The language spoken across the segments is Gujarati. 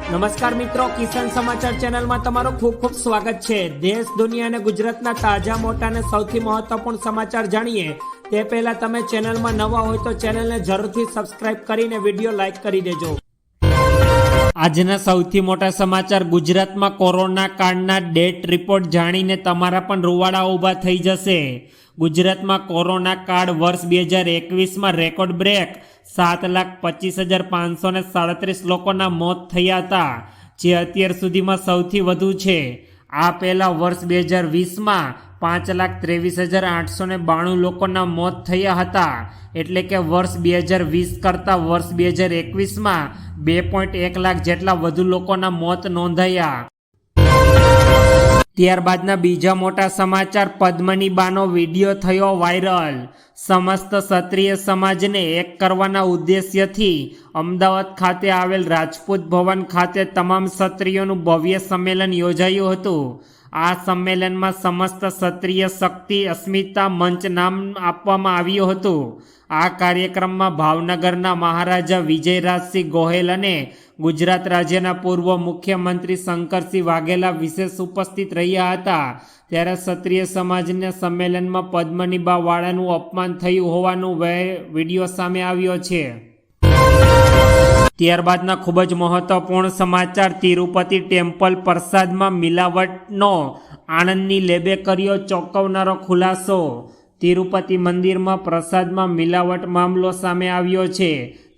નમસ્કાર મિત્રો, કિસાન સમાચાર ચેનલમાં તમારું ખૂબ ખૂબ સ્વાગત છે। દેશ, દુનિયા અને ગુજરાતના તાજા, મોટા અને સૌથી મહત્વપૂર્ણ સમાચાર જાણીએ તે પહેલા તમે ચેનલમાં નવા હોય તો ચેનલને જરૂરથી સબસ્ક્રાઇબ કરીને વિડીયો લાઈક કરી દેજો। આજના સૌથી મોટા સમાચાર। ગુજરાતમાં કોરોના કાળના ડેથ રિપોર્ટ જાણીને તમારા પણ રૂવાડા ઊભા થઈ જશે। ગુજરાતમાં કોરોના કાળ વર્ષ 2021માં રેકોર્ડ બ્રેક 7,25,537 લોકોના મોત થયા હતા, જે અત્યાર સુધીમાં સૌથી વધુ છે। આ પહેલા વર્ષ 2020માં 5,23,892 લોકોના મોત થયા હતા, એટલે કે વર્ષ 2020 કરતાં વર્ષ 2021માં 2.1 લાખ જેટલા વધુ લોકોના મોત નોંધાયા। ત્યારબાદના બીજા મોટા સમાચાર। પદ્મની બાનો વિડીયો થયો વાયરલ। સમસ્ત ક્ષત્રિય સમાજને એક કરવાના ઉદ્દેશ્યથી અમદાવાદ ખાતે આવેલ રાજપૂત ભવન ખાતે તમામ ક્ષત્રિયોનું ભવ્ય સંમેલન યોજાયું હતું। આ સંમેલનમાં સમસ્ત ક્ષત્રિય શક્તિ અસ્મિતા મંચ નામ આપવામાં આવ્યું હતું। આ કાર્યક્રમમાં ભાવનગરના મહારાજા વિજયરાજસિંહ ગોહેલ અને ગુજરાત રાજ્યના પૂર્વ મુખ્યમંત્રી શંકરસિંહ વાઘેલા વિશેષ ઉપસ્થિત રહ્યા હતા। ત્યારે ક્ષત્રિય સમાજના સંમેલનમાં પદ્મની બા વાળાનું અપમાન થયું હોવાનું વિડીયો સામે આવ્યો છે। ત્યારબાદના ખૂબ જ મહત્વપૂર્ણ સમાચાર। તિરુપતિ ટેમ્પલ પ્રસાદમાં મિલાવટનો આણંદની લેબે કર્યો ચોંકાવનારો ખુલાસો। તિરુપતિ મંદિરમાં પ્રસાદમાં મિલાવટ મામલો સામે આવ્યો છે,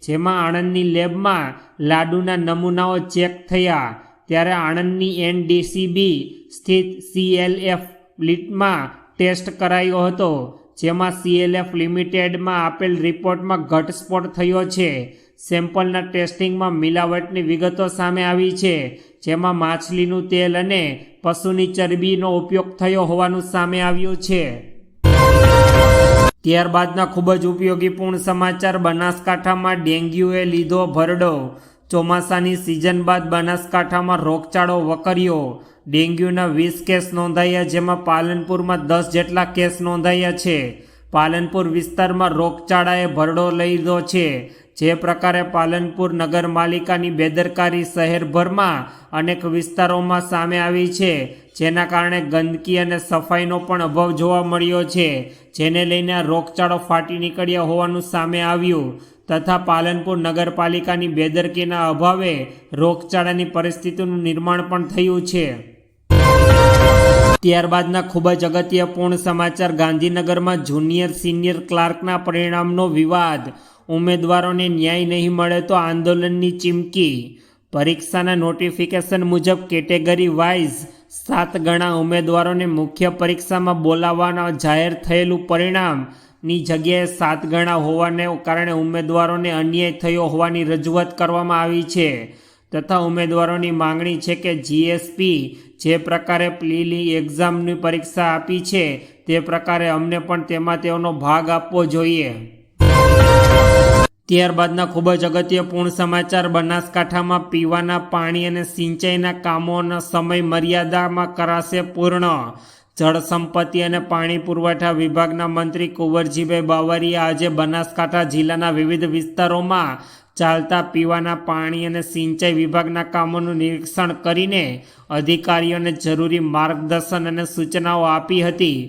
જેમાં આણંદની લેબમાં લાડુના નમૂનાઓ ચેક થયા। ત્યારે આણંદની NDCB સ્થિત CLF લિમિટેડમાં ટેસ્ટ કરાયો હતો, જેમાં CLF લિમિટેડમાં આપેલ રિપોર્ટમાં ઘટસ્ફોટ થયો છે। સેમ્પલના ટેસ્ટિંગમાં મિલાવટની વિગતો સામે આવી છે, જેમાં માછલીનું તેલ અને પશુની ચરબીનો ઉપયોગ થયો હોવાનું સામે આવ્યું છે। ત્યારબાદના ખૂબ જ ઉપયોગીપૂર્ણ સમાચાર। બનાસકાંઠામાં ડેન્ગ્યુએ લીધો ભરડો। ચોમાસાની સિઝન બાદ બનાસકાંઠામાં રોગચાળો વકર્યો। ડેન્ગ્યુના 20 કેસ નોંધાયા, જેમાં પાલનપુરમાં 10 જેટલા કેસ નોંધાયા છે। પાલનપુર વિસ્તારમાં રોગચાળાએ ભરડો લીધો છે। જે પ્રકારે પાલનપુર નગરપાલિકાની બેદરકારી શહેરભરમાં અનેક વિસ્તારોમાં સામે આવી છે, જેના કારણે ગંદકી અને સફાઈનો પણ અભાવ જોવા મળ્યો છે, જેને લઈને રોગચાળો ફાટી નીકળ્યા હોવાનું સામે આવ્યું તથા પાલનપુર નગરપાલિકાની બેદરકારીના અભાવે રોગચાળાની પરિસ્થિતિનું નિર્માણ પણ થયું છે। ત્યારબાદના ખૂબ જ અગત્યપૂર્ણ સમાચાર। ગાંધીનગરમાં જુનિયર સિનિયર ક્લાર્કના પરિણામનો વિવાદ। ઉમેદવારોને ન્યાય નહીં મળે તો આંદોલનની ચીમકી। પરીક્ષાના નોટિફિકેશન મુજબ કેટેગરી વાઇઝ 7 ગણા ઉમેદવારોને મુખ્ય પરીક્ષામાં બોલાવવાના જાહેર થયેલું પરિણામની જગ્યાએ 7 ગણા હોવાને કારણે ઉમેદવારોને અન્યાય થયો હોવાની રજૂઆત કરવામાં આવી છે તથા ઉમેદવારોની માંગણી છે કે GSP જે પ્રકારે પ્રિલિમિનરી એક્ઝામની પરીક્ષા આપી છે તે પ્રકારે અમને પણ તેમાં તેનો ભાગ આપવો જોઈએ। ત્યારબાદના ખૂબ જ અગત્યપૂર્ણ સમાચાર। બનાસકાંઠામાં પીવાના પાણી અને સિંચાઈના કામોના સમય મર્યાદામાં કરાશે પૂર્ણ। જળ સંપત્તિ અને પાણી પુરવઠા વિભાગના મંત્રી કુંવરજીભાઈ બાવળિયા આજે બનાસકાંઠા જિલ્લાના વિવિધ વિસ્તારોમાં ચાલતા પીવાના પાણી અને સિંચાઈ વિભાગના કામોનું નિરીક્ષણ કરીને અધિકારીઓને જરૂરી માર્ગદર્શન અને સૂચનાઓ આપી હતી।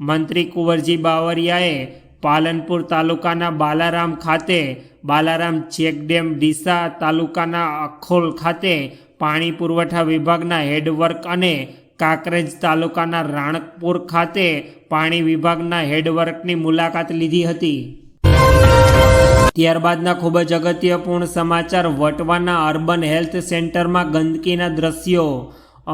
મંત્રી કુંવરજી બાવળિયાએ પાલનપુર તાલુકાના બાલારામ ખાતે બાલારામ ચેકડેમ, ડીસા તાલુકાના અખોલ ખાતે પાણી પુરવઠા વિભાગના હેડવર્ક અને કાંકરેજ તાલુકાના રાણકપુર ખાતે પાણી વિભાગના હેડવર્કની મુલાકાત લીધી હતી। ત્યારબાદના ખૂબ જ અગત્યપૂર્ણ સમાચાર। વટવાના અર્બન હેલ્થ સેન્ટરમાં ગંદકીના દ્રશ્યો।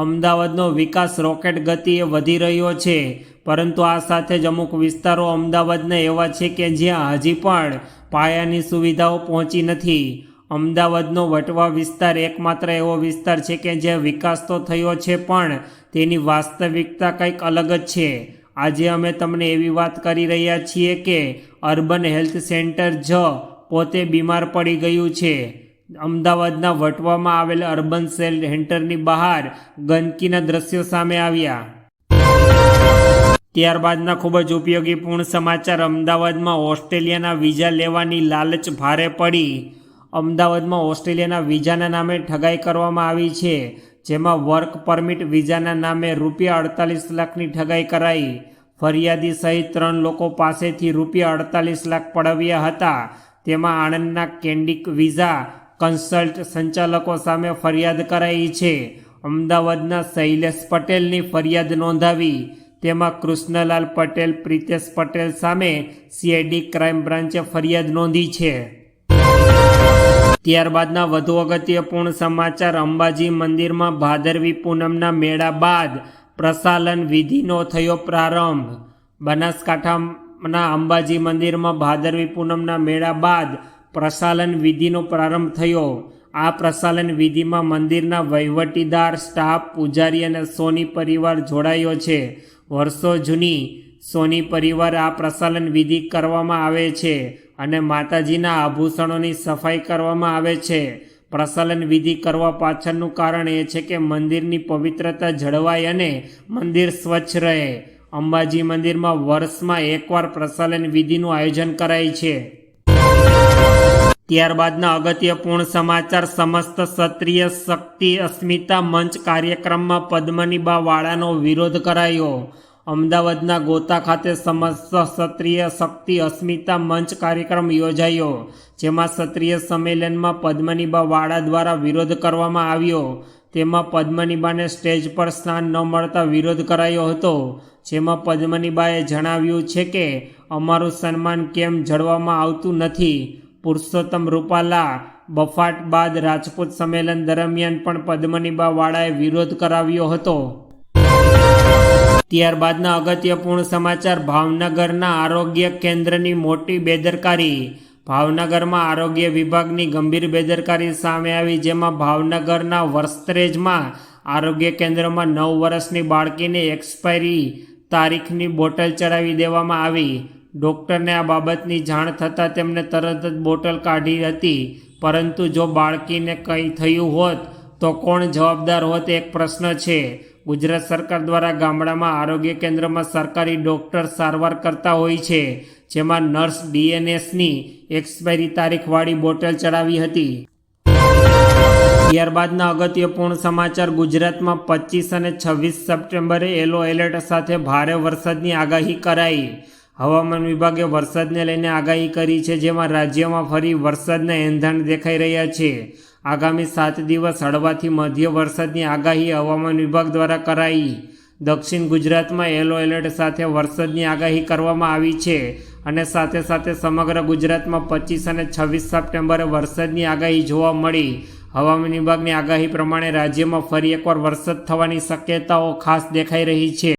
અમદાવાદનો વિકાસ રોકેટ ગતિએ વધી રહ્યો છે, પરંતુ આ સાથે જ અમુક વિસ્તારો અમદાવાદના એવા છે કે જ્યાં હજી પણ પાયાની સુવિધાઓ પહોંચી નથી। અમદાવાદનો વટવા વિસ્તાર એકમાત્ર એવો વિસ્તાર છે કે જ્યાં વિકાસ તો થયો છે, પણ તેની વાસ્તવિકતા કંઈક અલગ જ છે। આજે અમે તમને એવી વાત કરી રહ્યા છીએ કે અર્બન હેલ્થ સેન્ટર જ પોતે બીમાર પડી ગયું છે। અમદાવાદના વટવામાં આવેલ અર્બન સેન્ટરની બહાર ગંદકીના દ્રશ્યો સામે આવ્યા। ત્યારબાદના ખૂબ જ ઉપયોગીપૂર્ણ સમાચાર। અમદાવાદમાં ઓસ્ટ્રેલિયાના વિઝા લેવાની લાલચ ભારે પડી। અમદાવાદમાં ઓસ્ટ્રેલિયાના વિઝાના નામે ઠગાઈ કરવામાં આવી છે, જેમાં વર્ક પરમિટ વિઝાના નામે ₹48 લાખની ઠગાઈ કરાઈ. ફરિયાદી સહિત 3 લોકો પાસેથી ₹48 લાખ પડાવ્યા હતા. તેમાં આણંદના કેન્ડિક વિઝા કન્સલ્ટ સંચાલકો સામે ફરિયાદ કરાઈ છે. અમદાવાદના શૈલેષ પટેલની ફરિયાદ નોંધાવી. તેમાં કૃષ્ણલાલ પટેલ, પ્રિતેશ પટેલ સામે CID ક્રાઇમ બ્રાન્ચે ફરિયાદ નોંધી છે. ત્યારબાદના વધુ અગત્યપૂર્ણ સમાચાર. અંબાજી મંદિરમાં ભાદરવી પૂનમના મેળા બાદ પ્રસાલન વિધિનો થયો પ્રારંભ. બનાસકાંઠાના અંબાજી મંદિરમાં ભાદરવી પૂનમના મેળા બાદ પ્રસાલન વિધિનો પ્રારંભ થયો. આ પ્રસાલન વિધિમાં મંદિરના વહીવટીદાર, સ્ટાફ, પૂજારી અને સોની પરિવાર જોડાયો છે. વર્ષો જૂની સોની પરિવાર આ પ્રસાલન વિધિ કરવામાં આવે છે અને માતાજીના આભૂષણોની સફાઈ કરવામાં આવે છે. પ્રસાલન વિધિ કરવા પાછળનું કારણ એ છે કે મંદિરની પવિત્રતા જળવાય અને મંદિર સ્વચ્છ રહે. અંબાજી મંદિરમાં વર્ષમાં એકવાર પ્રસાલન વિધિનું આયોજન કરાય છે. ત્યારબાદના અગત્યપૂર્ણ સમાચાર. સમસ્ત ક્ષત્રિય શક્તિ અસ્મિતા મંચ કાર્યક્રમમાં પદ્મનીબા વાળાનો વિરોધ કરાયો. અમદાવાદના ગોતા ખાતે સમસ્ત ક્ષત્રિય શક્તિ અસ્મિતા મંચ કાર્યક્રમ યોજાયો, જેમાં ક્ષત્રિય સંમેલનમાં પદ્મનીબા વાળા દ્વારા વિરોધ કરવામાં આવ્યો. તેમાં પદ્મનીબાને સ્ટેજ પર સ્થાન ન મળતા વિરોધ કરાયો હતો, જેમાં પદ્મનીબાએ જણાવ્યું છે કે અમારું સન્માન કેમ જળવામાં આવતું નથી. પુરુષોત્તમ રૂપાલા બફાટ બાદ રાજપૂત સંમેલન દરમિયાન પણ પદ્મનીબા વાળાએ વિરોધ કરાવ્યો હતો. ત્યારબાદના અગત્યપૂર્ણ સમાચાર. ભાવનગરના આરોગ્ય કેન્દ્રની મોટી બેદરકારી. ભાવનગરમાં આરોગ્ય વિભાગની ગંભીર બેદરકારી સામે આવી, જેમાં ભાવનગરના વસ્ત્રેજમાં આરોગ્ય કેન્દ્રમાં 9 વર્ષની બાળકીને એક્સપાયરી તારીખની બોટલ ચડાવી દેવામાં આવી. ડૉક્ટરને આ બાબતની જાણ થતાં તેમણે તરત જ બોટલ કાઢી હતી, પરંતુ જો બાળકીને કંઈ થયું હોત તો કોણ જવાબદાર હોત એક પ્રશ્ન છે. ગુજરાત સરકાર દ્વારા ગામડામાં આરોગ્ય કેન્દ્રમાં સરકારી ડૉક્ટર સારવાર કરતા હોય છે, જેમાં નર્સ DNSની એક્સપાયરી તારીખવાળી બોટલ ચડાવી હતી. ત્યારબાદના અગત્યપૂર્ણ સમાચાર. ગુજરાતમાં 25 અને 26 સપ્ટેમ્બરે યલો એલર્ટ સાથે ભારે વરસાદની આગાહી કરાઈ. હવામાન વિભાગે વરસાદને લઈને આગાહી કરી છે, જેમાં રાજ્યમાં ફરી વરસાદના એંધાણ દેખાઈ રહ્યા છે. આગામી 7 દિવસ હળવાથી મધ્ય વરસાદની આગાહી હવામાન વિભાગ દ્વારા કરાઈ. દક્ષિણ ગુજરાતમાં યલો એલર્ટ સાથે વરસાદની આગાહી કરવામાં આવી છે અને સાથે સાથે સમગ્ર ગુજરાતમાં 25 અને 26 સપ્ટેમ્બરે વરસાદની આગાહી જોવા મળી. હવામાન વિભાગની આગાહી પ્રમાણે રાજ્યમાં ફરી એકવાર વરસાદ થવાની શક્યતાઓ ખાસ દેખાઈ રહી છે.